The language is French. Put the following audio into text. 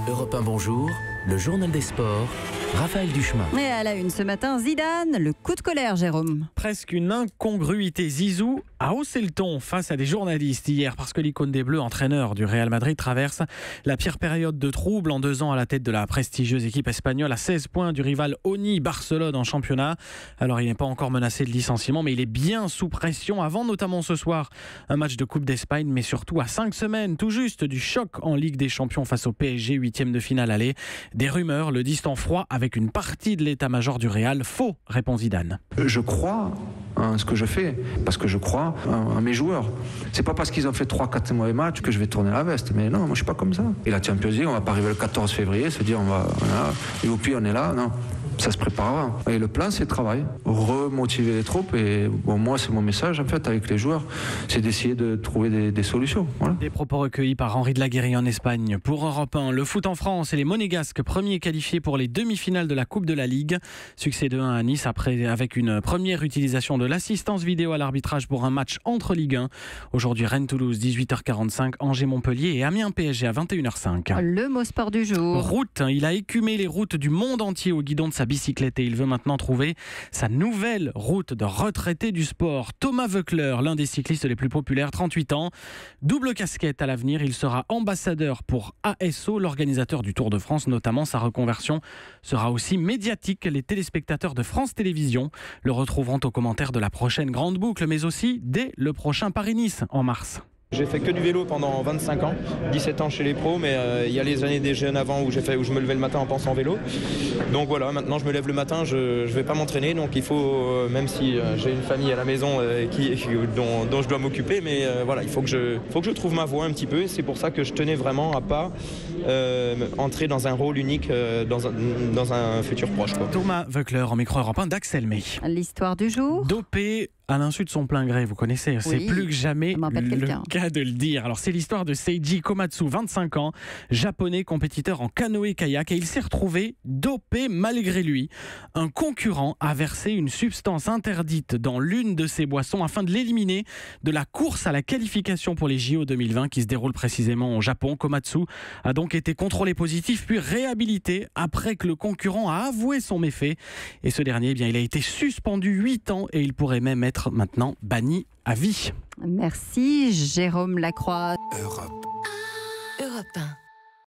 Europe 1, bonjour, le journal des sports, Raphaël Duchemin. Et à la une ce matin, Zidane, le coup de colère, Jérôme. Presque une incongruité. Zizou a haussé le ton face à des journalistes hier parce que l'icône des Bleus, entraîneur du Real Madrid, traverse la pire période de trouble en 2 ans à la tête de la prestigieuse équipe espagnole, à 16 points du rival Oni Barcelone en championnat. Alors il n'est pas encore menacé de licenciement, mais il est bien sous pression avant notamment ce soir un match de Coupe d'Espagne, mais surtout à 5 semaines tout juste du choc en Ligue des Champions face au PSG, 8e de finale aller. Des rumeurs le disent en froid avec une partie de l'état-major du Real. Faux, répond Zidane. Je crois en ce que je fais, parce que je crois en mes joueurs. C'est pas parce qu'ils ont fait 3-4 mauvais matchs que je vais tourner la veste. Mais non, moi je suis pas comme ça. Et la Champions League, on va pas arriver le 14 février, se dire voilà, et au pire on est là, non. Ça se préparera. Et le plan, c'est le travail. Remotiver les troupes. Et bon, moi, c'est mon message, en fait, avec les joueurs. C'est d'essayer de trouver des solutions. Voilà. Des propos recueillis par Henri de la Guérie en Espagne. Pour Europe 1, le foot en France et les Monégasques, premiers qualifiés pour les demi-finales de la Coupe de la Ligue. Succès de 1 à Nice, avec une première utilisation de l'assistance vidéo à l'arbitrage pour un match entre Ligue 1. Aujourd'hui, Rennes-Toulouse, 18h45, Angers-Montpellier et Amiens-PSG à 21h05. Le mot sport du jour. Route, il a écumé les routes du monde entier au guidon de sa bicyclette et il veut maintenant trouver sa nouvelle route de retraité du sport. Thomas Voeckler, l'un des cyclistes les plus populaires, 38 ans. Double casquette à l'avenir, il sera ambassadeur pour ASO, l'organisateur du Tour de France. Notamment, sa reconversion sera aussi médiatique. Les téléspectateurs de France Télévisions le retrouveront aux commentaires de la prochaine Grande Boucle, mais aussi dès le prochain Paris-Nice en mars. J'ai fait que du vélo pendant 25 ans, 17 ans chez les pros, mais il y a les années des jeunes avant où je me levais le matin en pensant vélo. Donc voilà, maintenant je me lève le matin, je vais pas m'entraîner, donc il faut, même si j'ai une famille à la maison dont je dois m'occuper, mais voilà, il faut que je trouve ma voie un petit peu. C'est pour ça que je tenais vraiment à pas entrer dans un rôle unique dans un futur proche, quoi. Thomas Voeckler en micro européen d'Axel May. L'histoire du jour. Dopé à l'insu de son plein gré, vous connaissez, c'est plus que jamais le cas de le dire. Alors c'est l'histoire de Seiji Komatsu, 25 ans, japonais compétiteur en canoë-kayak, et il s'est retrouvé dopé malgré lui. Un concurrent a versé une substance interdite dans l'une de ses boissons afin de l'éliminer de la course à la qualification pour les JO 2020 qui se déroule précisément au Japon. Komatsu a donc été contrôlé positif puis réhabilité après que le concurrent a avoué son méfait, et ce dernier, il a été suspendu 8 ans et il pourrait même être maintenant banni à vie. Merci Jérôme Lacroix. Europe 1.